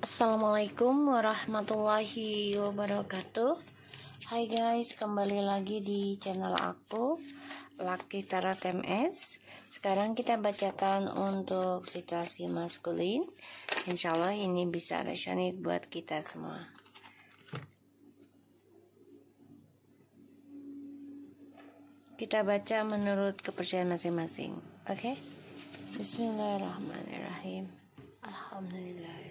Assalamualaikum warahmatullahi wabarakatuh. Hai guys, kembali lagi di channel aku, Lucky Tarot MS. Sekarang kita bacakan untuk situasi maskulin. Insyaallah ini bisa resonate buat kita semua. Kita baca menurut kepercayaan masing-masing. Oke? Bismillahirrahmanirrahim. Alhamdulillah.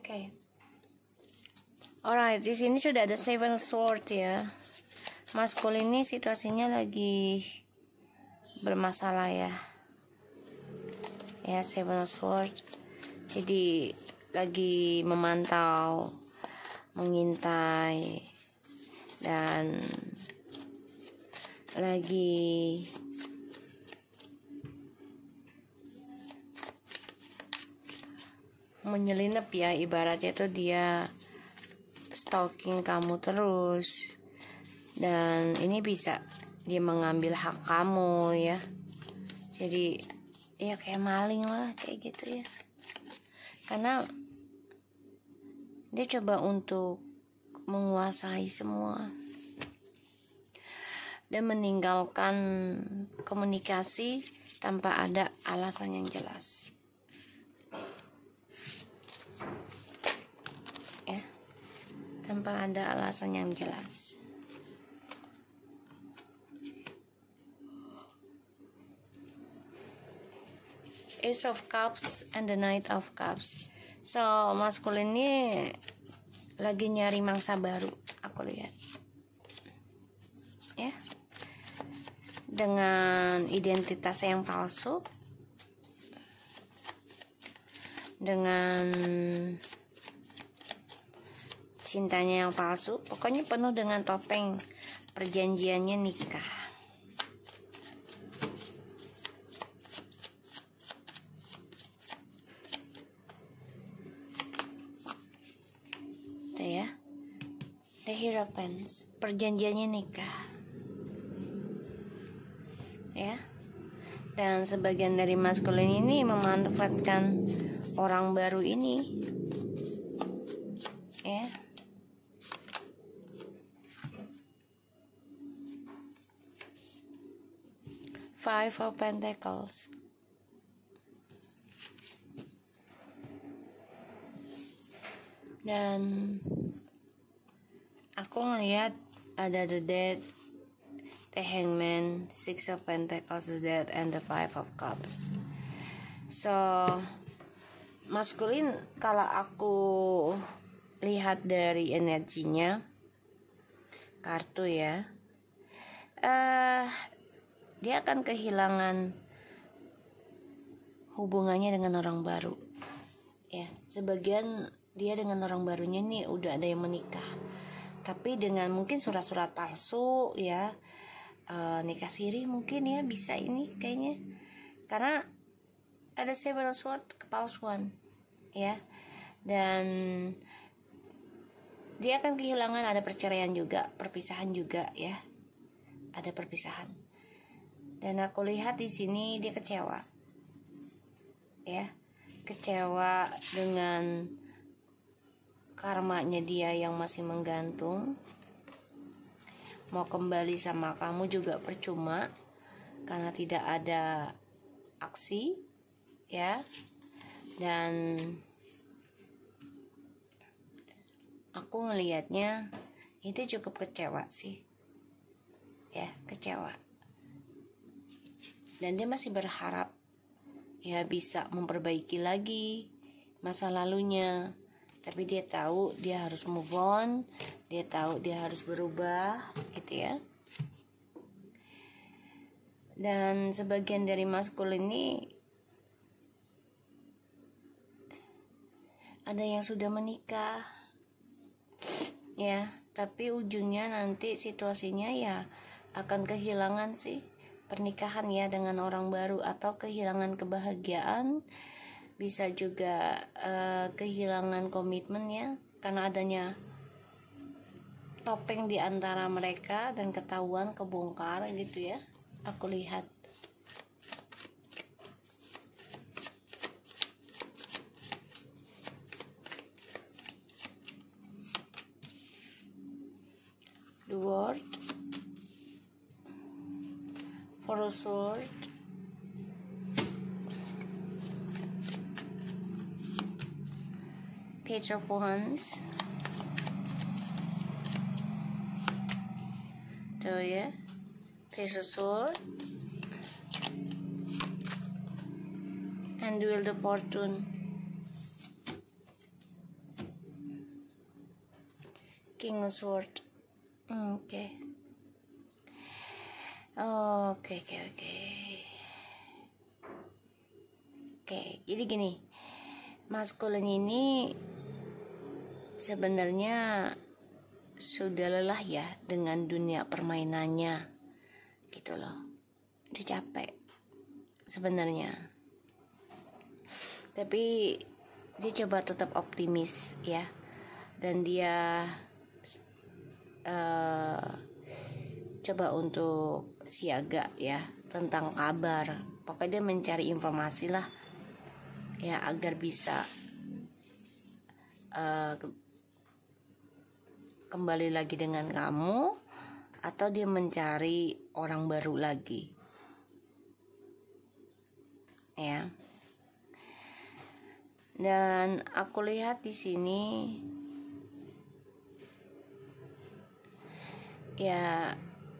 Oke. Alright, di sini sudah ada Seven Sword ya. Maskulin ini situasinya lagi bermasalah ya. Ya, Seven Sword. Jadi lagi memantau, mengintai, dan lagi menyelinap ya, ibaratnya tuh dia stalking kamu terus, dan ini bisa dia mengambil hak kamu ya. Jadi ya kayak maling lah, kayak gitu ya, karena dia coba untuk menguasai semua dan meninggalkan komunikasi tanpa ada alasan yang jelas ya, tanpa ada alasan yang jelas. Ace of Cups and the Knight of Cups. So maskulin ini lagi nyari mangsa baru, aku lihat ya, dengan identitas yang palsu, dengan cintanya yang palsu, pokoknya penuh dengan topeng. Perjanjiannya nikah. Itu ya, The Hierophant, perjanjiannya nikah ya. Dan sebagian dari maskulin ini memanfaatkan orang baru ini ya. Five of Pentacles. Dan aku ngelihat ada the Death, the Hangman, Six of Pentacles, the Death, and the Five of Cups. So maskulin, kalau aku lihat dari energinya, kartu ya, dia akan kehilangan hubungannya dengan orang baru ya. Sebagian dia dengan orang barunya nih udah ada yang menikah, tapi dengan mungkin surat-surat palsu ya, nikah siri mungkin ya, bisa ini kayaknya, karena ada Seven Sword, kepalsuan ya. Dan dia akan kehilangan, ada perceraian juga, perpisahan juga ya, ada perpisahan. Dan aku lihat di sini dia kecewa ya, kecewa dengan karmanya dia yang masih menggantung. Mau kembali sama kamu juga percuma karena tidak ada aksi ya. Dan aku ngelihatnya itu cukup kecewa sih ya, kecewa. Dan dia masih berharap ya bisa memperbaiki lagi masa lalunya, tapi dia tahu dia harus move on, dia tahu dia harus berubah gitu ya. Dan sebagian dari maskulin ini ada yang sudah menikah ya, tapi ujungnya nanti situasinya ya akan kehilangan sih pernikahan ya dengan orang baru, atau kehilangan kebahagiaan, bisa juga kehilangan komitmen ya, karena adanya topeng di antara mereka dan ketahuan, kebongkar gitu ya. Aku lihat. The World, Four of Swords, Page of Wands, tuh ya, Page of Swords, and Wheel of Fortune, King of Swords. Oke. Jadi gini, maskulin ini sebenarnya sudah lelah ya dengan dunia permainannya, gitu loh. Dia capek sebenarnya. Tapi dia coba tetap optimis ya, dan dia coba untuk siaga ya tentang kabar. Pokoknya dia mencari informasi lah ya agar bisa kembali lagi dengan kamu, atau dia mencari orang baru lagi ya. Dan aku lihat di sini ya,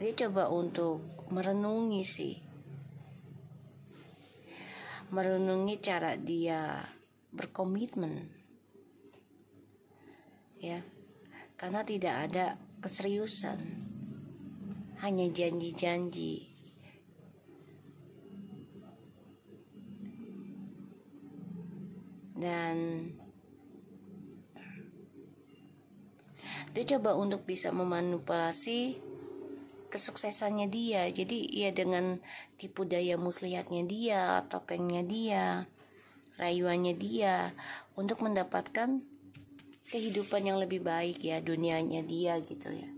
dia coba untuk merenungi cara dia berkomitmen ya, karena tidak ada keseriusan, hanya janji-janji. Dan dia coba untuk bisa memanipulasi kesuksesannya dia. Jadi ya dengan tipu daya muslihatnya dia, topengnya dia, rayuannya dia, untuk mendapatkan kehidupan yang lebih baik ya, dunianya dia gitu ya.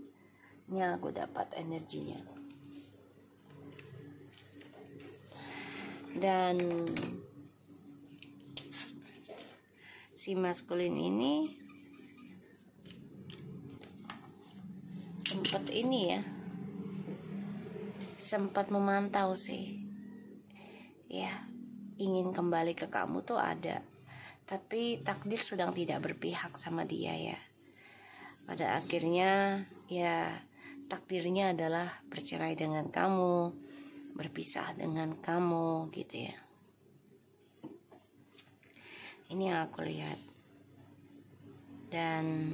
Ini aku dapat energinya. Dan si maskulin ini sempat memantau sih ya, ingin kembali ke kamu tuh ada, tapi takdir sedang tidak berpihak sama dia ya. Pada akhirnya ya takdirnya adalah bercerai dengan kamu, berpisah dengan kamu gitu ya. Ini yang aku lihat. Dan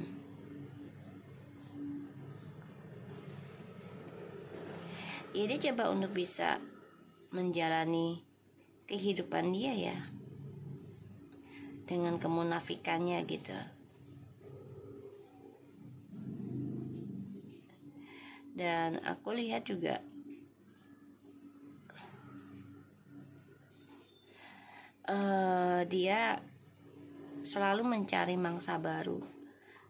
ya dia coba untuk bisa menjalani kehidupan dia ya, dengan kemunafikannya gitu. Dan aku lihat juga dia selalu mencari mangsa baru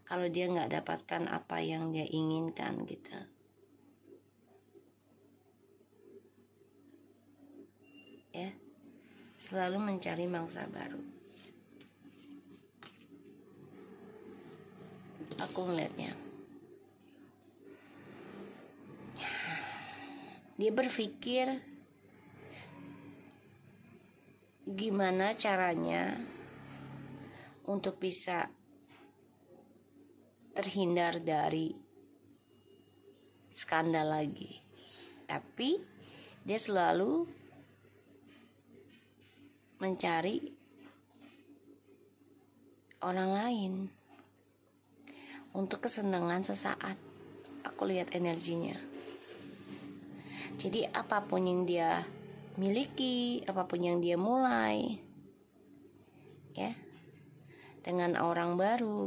kalau dia nggak dapatkan apa yang dia inginkan gitu ya, selalu mencari mangsa baru. Aku ngeliatnya dia berpikir gimana caranya untuk bisa terhindar dari skandal lagi. Tapi dia selalu mencari orang lain untuk kesenangan sesaat. Aku lihat energinya. Jadi apapun yang dia miliki, apapun yang dia mulai ya, dengan orang baru,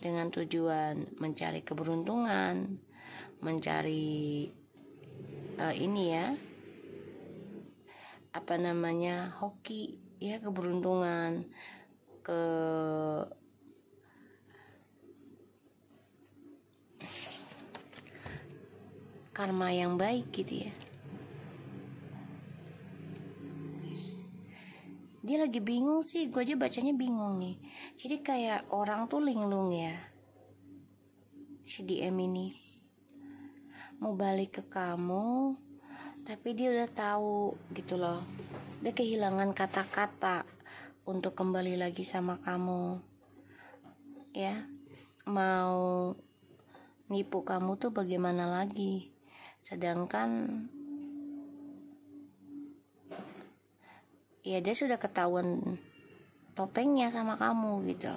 dengan tujuan mencari keberuntungan, mencari hoki ya, keberuntungan, karma yang baik gitu ya. Dia lagi bingung sih, gue aja bacanya bingung nih. Jadi kayak orang tuh linglung ya, si DM ini mau balik ke kamu, tapi dia udah tahu gitu loh. Dia kehilangan kata-kata untuk kembali lagi sama kamu. Ya, mau nipu kamu tuh bagaimana lagi? Sedangkan ya dia sudah ketahuan topengnya sama kamu gitu.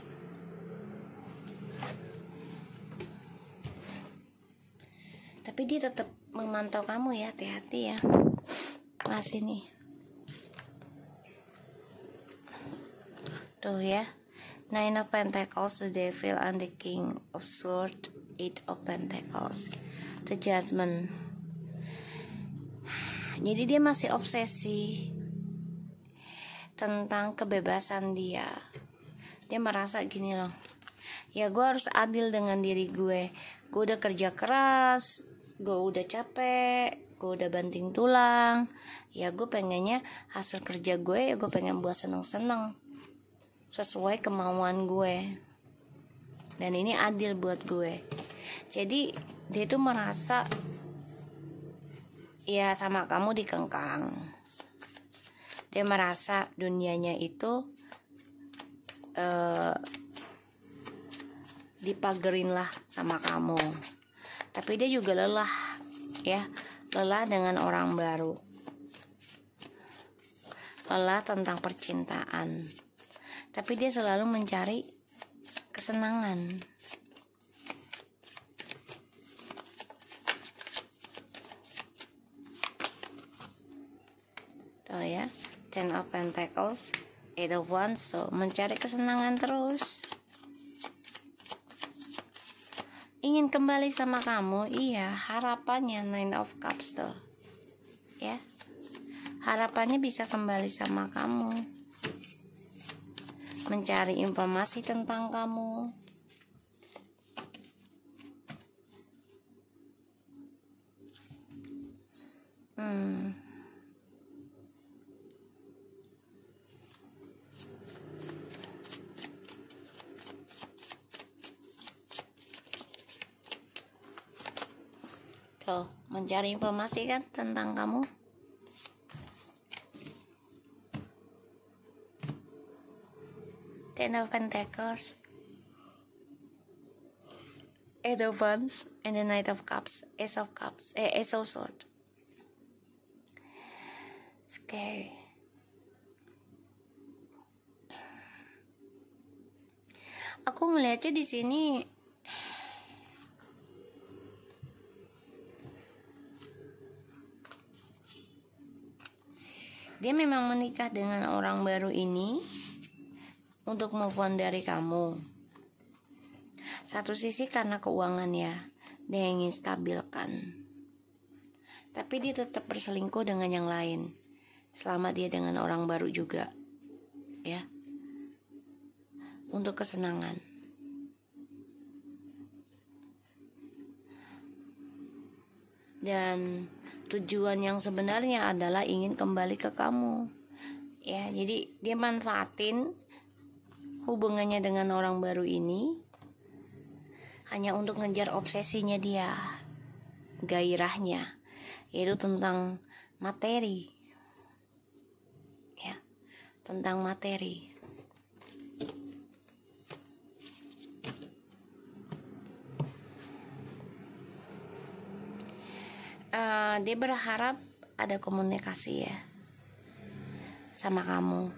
Tapi dia tetap memantau kamu ya, hati-hati ya. Masih nih. Tuh ya. Nine of Pentacles, the Devil and the King of Swords, Eight of Pentacles, the Judgment. Jadi dia masih obsesi tentang kebebasan dia. Dia merasa gini loh, ya gue harus adil dengan diri gue. Gue udah kerja keras, gue udah capek, gue udah banting tulang. Ya gue pengennya hasil kerja gue, ya gue pengen buat seneng-seneng sesuai kemauan gue, dan ini adil buat gue. Jadi dia tuh merasa ya sama kamu dikengkang. Dia merasa dunianya itu dipagerin lah sama kamu. Tapi dia juga lelah ya, lelah dengan orang baru, lelah tentang percintaan. Tapi dia selalu mencari kesenangan. Tuh ya, Ten of Pentacles, Eight of Wands. So mencari kesenangan terus, ingin kembali sama kamu. Iya, harapannya Nine of Cups tuh ya, harapannya bisa kembali sama kamu, mencari informasi tentang kamu. Tuh, mencari informasi kan tentang kamu. Ten of Pentacles, Eight of Wands, and the Knight of Cups, Ace of Cups, Ace of Swords. Scary. Aku melihatnya di sini dia memang menikah dengan orang baru ini untuk move on dari kamu. Satu sisi karena keuangan ya, dia ingin stabilkan. Tapi dia tetap berselingkuh dengan yang lain selama dia dengan orang baru juga, ya, untuk kesenangan. Dan tujuan yang sebenarnya adalah ingin kembali ke kamu, ya. Jadi dia manfaatin hubungannya dengan orang baru ini hanya untuk ngejar obsesinya dia, gairahnya, yaitu tentang materi, ya, tentang materi. Dia berharap ada komunikasi ya sama kamu,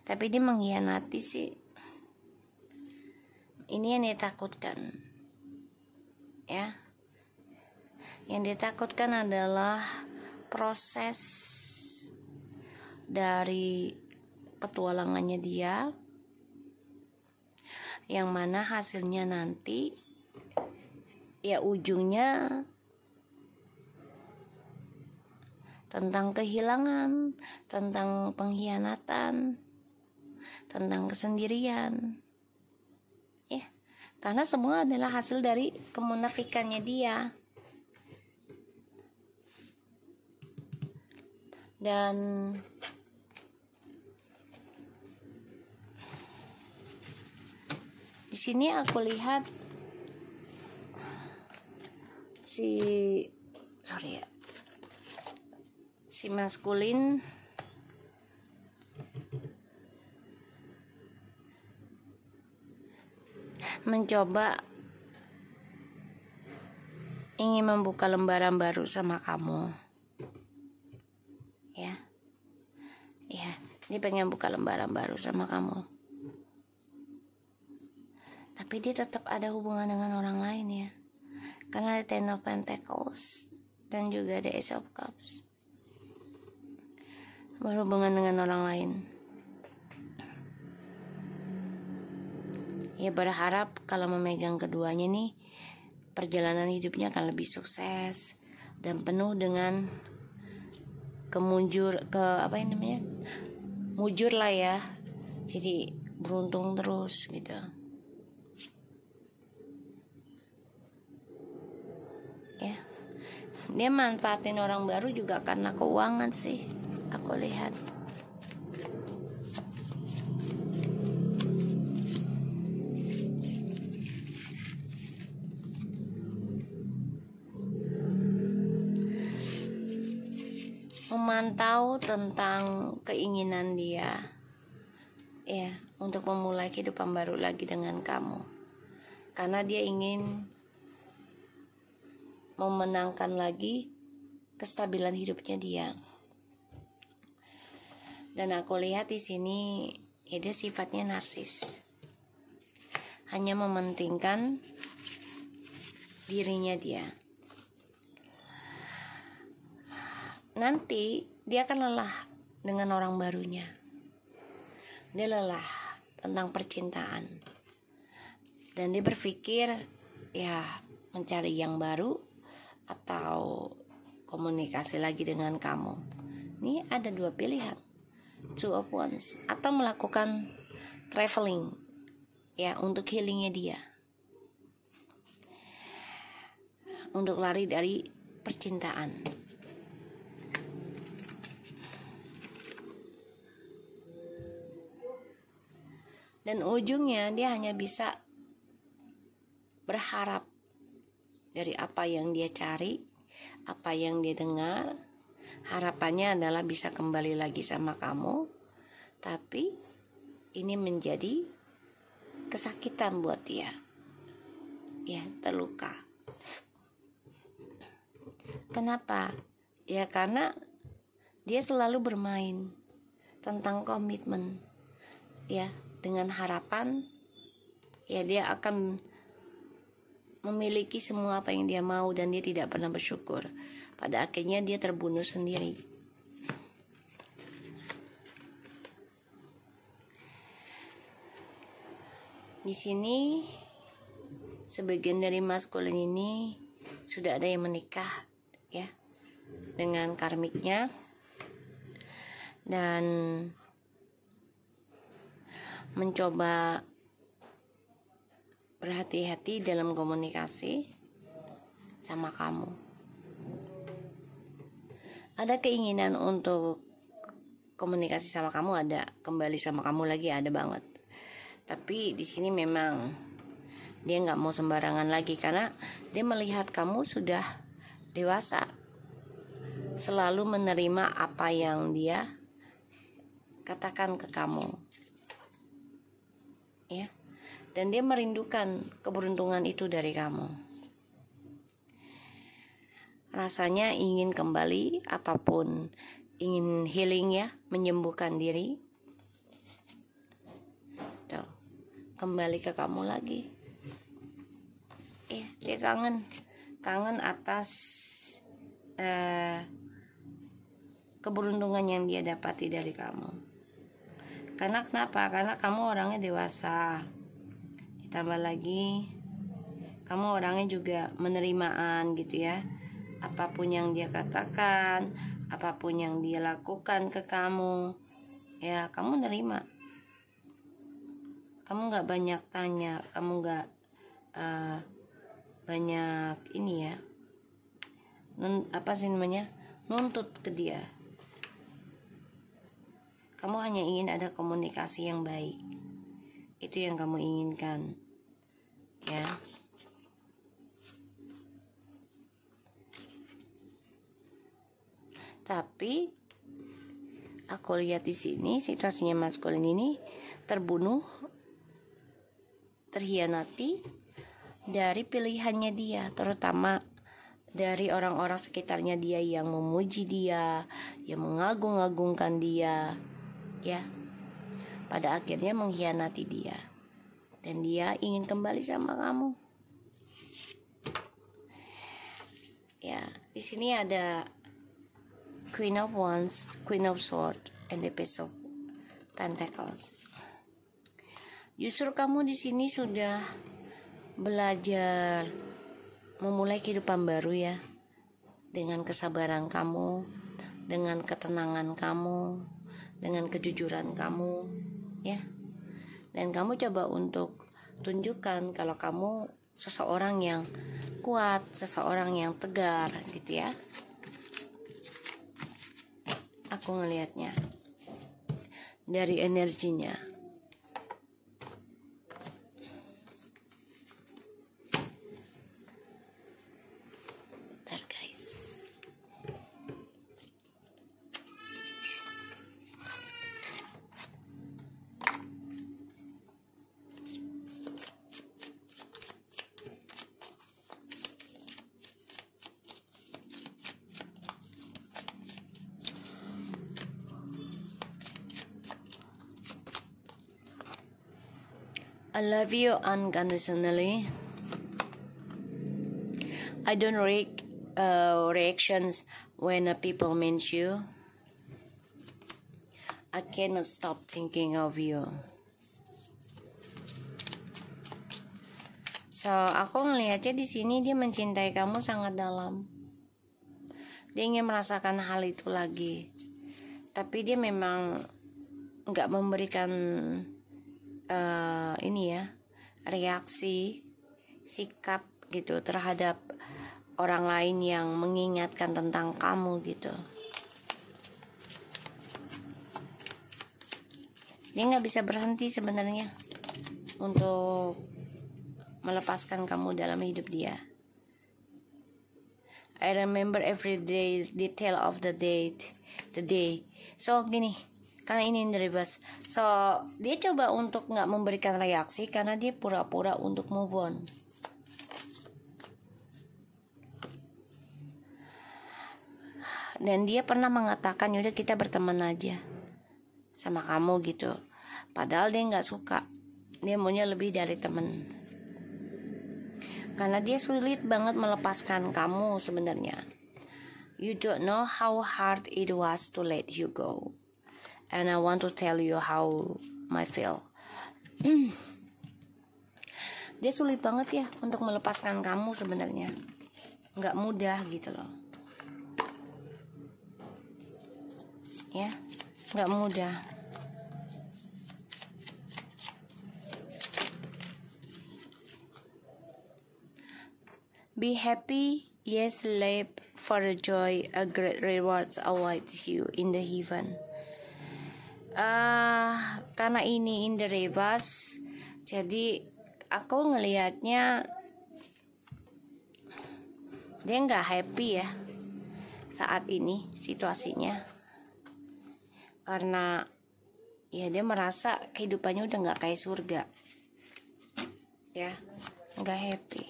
tapi dia mengkhianati sih. Ini yang ditakutkan, ya. Yang ditakutkan adalah proses dari petualangannya dia, yang mana hasilnya nanti ya ujungnya tentang kehilangan, tentang pengkhianatan, tentang kesendirian. Ya, Karena semua adalah hasil dari kemunafikannya dia. Dan di sini aku lihat si maskulin mencoba ingin membuka lembaran baru sama kamu. Ya, dia pengen buka lembaran baru sama kamu. Tapi dia tetap ada hubungan dengan orang lain ya. Karena ada Ten of Pentacles dan juga ada Ace of Cups. Berhubungan dengan orang lain. Ya berharap kalau memegang keduanya nih, perjalanan hidupnya akan lebih sukses dan penuh dengan mujur lah ya. Jadi beruntung terus gitu. Ya, dia manfaatin orang baru juga karena keuangan sih, aku lihat. Memantau tentang keinginan dia, ya, untuk memulai kehidupan baru lagi dengan kamu, karena dia ingin memenangkan lagi kestabilan hidupnya dia. Dan aku lihat di sini ya, dia sifatnya narsis, hanya mementingkan dirinya dia. Nanti dia akan lelah dengan orang barunya. Dia lelah tentang percintaan, dan dia berpikir ya mencari yang baru atau komunikasi lagi dengan kamu. Ini ada dua pilihan, two of wands, atau melakukan traveling ya untuk healingnya dia, untuk lari dari percintaan. Dan ujungnya dia hanya bisa berharap dari apa yang dia cari, apa yang dia dengar. Harapannya adalah bisa kembali lagi sama kamu, tapi ini menjadi kesakitan buat dia. Ya, terluka. Kenapa? Ya karena dia selalu bermain tentang komitmen, ya, dengan harapan ya dia akan memiliki semua apa yang dia mau, dan dia tidak pernah bersyukur. Pada akhirnya dia terbunuh sendiri. Di sini sebagian dari maskulin ini sudah ada yang menikah ya dengan karmiknya, dan mencoba berhati-hati dalam komunikasi sama kamu. Ada keinginan untuk komunikasi sama kamu, ada kembali sama kamu lagi, ada banget. Tapi di sini memang dia nggak mau sembarangan lagi, karena dia melihat kamu sudah dewasa, selalu menerima apa yang dia katakan ke kamu, ya. Dan dia merindukan keberuntungan itu dari kamu. Rasanya ingin kembali ataupun ingin healing ya, menyembuhkan diri. Tuh, kembali ke kamu lagi. Dia kangen atas keberuntungan yang dia dapati dari kamu. Karena kenapa? Karena kamu orangnya dewasa. Ditambah lagi kamu orangnya juga menerimaan gitu ya. Apapun yang dia katakan, apapun yang dia lakukan ke kamu, ya kamu nerima. Kamu gak banyak tanya, kamu gak banyak ini ya, nuntut ke dia. Kamu hanya ingin ada komunikasi yang baik, itu yang kamu inginkan, ya. Tapi aku lihat di sini situasinya maskulin ini terbunuh, terhianati dari pilihannya dia, terutama dari orang-orang sekitarnya dia yang memuji dia, yang mengagung-agungkan dia, ya. Pada akhirnya mengkhianati dia, dan dia ingin kembali sama kamu. Ya, di sini ada Queen of Wands, Queen of Swords, and the Page of Pentacles. Justru kamu di sini sudah belajar memulai kehidupan baru ya, dengan kesabaran kamu, dengan ketenangan kamu, dengan kejujuran kamu, ya. Dan kamu coba untuk tunjukkan kalau kamu seseorang yang kuat, seseorang yang tegar, gitu ya. Aku ngelihatnya dari energinya. I love you unconditionally. I don't reactions when people meet you. I cannot stop thinking of you. So, aku ngelihatnya di sini dia mencintai kamu sangat dalam. Dia ingin merasakan hal itu lagi. Tapi dia memang nggak memberikan reaksi, sikap gitu terhadap orang lain yang mengingatkan tentang kamu gitu. Dia nggak bisa berhenti sebenarnya untuk melepaskan kamu dalam hidup dia. I remember every day detail of the day. So gini, karena ini dari bas. So dia coba untuk nggak memberikan reaksi karena dia pura-pura untuk move on. Dan dia pernah mengatakan yaudah kita berteman aja sama kamu gitu. Padahal dia nggak suka. Dia maunya lebih dari teman. Karena dia sulit banget melepaskan kamu sebenarnya. You don't know how hard it was to let you go. And I want to tell you how I feel. Dia sulit banget ya untuk melepaskan kamu sebenarnya. Nggak mudah gitu loh. Ya, nggak mudah. Be happy, yes, live for the joy, a great rewards awaits you in the heaven. Karena ini in the reverse, jadi aku ngelihatnya dia nggak happy ya saat ini situasinya, karena ya dia merasa kehidupannya udah nggak kayak surga, ya nggak happy.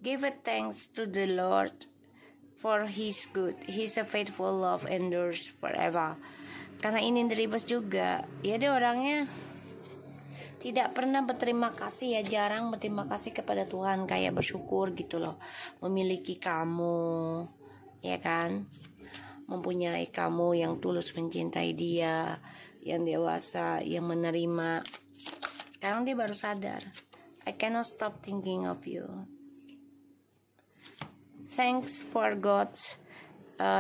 Give it thanks to the Lord for His good. His a faithful love endures forever. Karena ini dari bos juga, ya dia orangnya tidak pernah berterima kasih ya, jarang berterima kasih kepada Tuhan, kayak bersyukur gitu loh, memiliki kamu, ya kan, mempunyai kamu yang tulus mencintai dia, yang dewasa, yang menerima. Sekarang dia baru sadar, I cannot stop thinking of you. Thanks for God's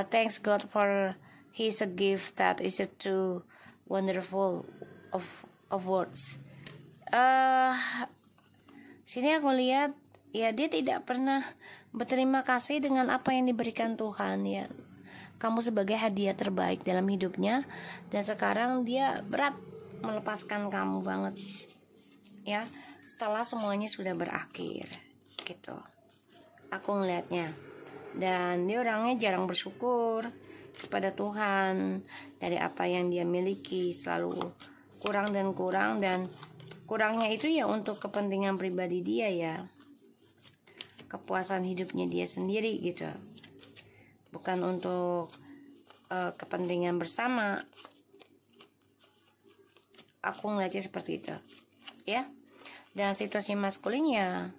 thanks God for His a gift that is too wonderful of words. Sini aku lihat ya, dia tidak pernah berterima kasih dengan apa yang diberikan Tuhan ya. Kamu sebagai hadiah terbaik dalam hidupnya, dan sekarang dia berat melepaskan kamu banget ya, setelah semuanya sudah berakhir gitu. Aku ngelihatnya. Dan dia orangnya jarang bersyukur kepada Tuhan. Dari apa yang dia miliki selalu kurang, dan kurangnya itu ya untuk kepentingan pribadi dia ya, kepuasan hidupnya dia sendiri gitu, bukan untuk kepentingan bersama. Aku ngeliatnya seperti itu ya. Dan situasi maskulinnya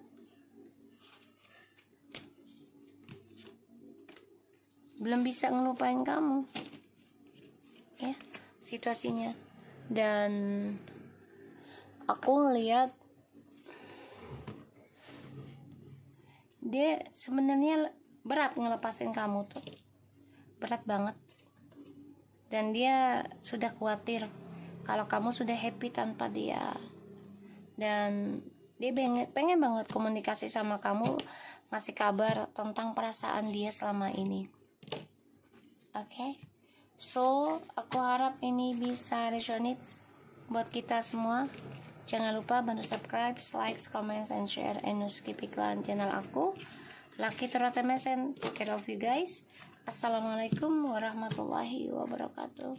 belum bisa ngelupain kamu ya situasinya. Dan aku ngeliat dia sebenarnya berat ngelepasin kamu tuh, berat banget. Dan dia sudah khawatir kalau kamu sudah happy tanpa dia. Dan dia pengen banget komunikasi sama kamu, ngasih kabar tentang perasaan dia selama ini. Oke, so aku harap ini bisa resonate buat kita semua. Jangan lupa bantu subscribe, like, comment, and share, and skip iklan channel aku. Lucky Trotemes, and take care of you guys. Assalamualaikum warahmatullahi wabarakatuh.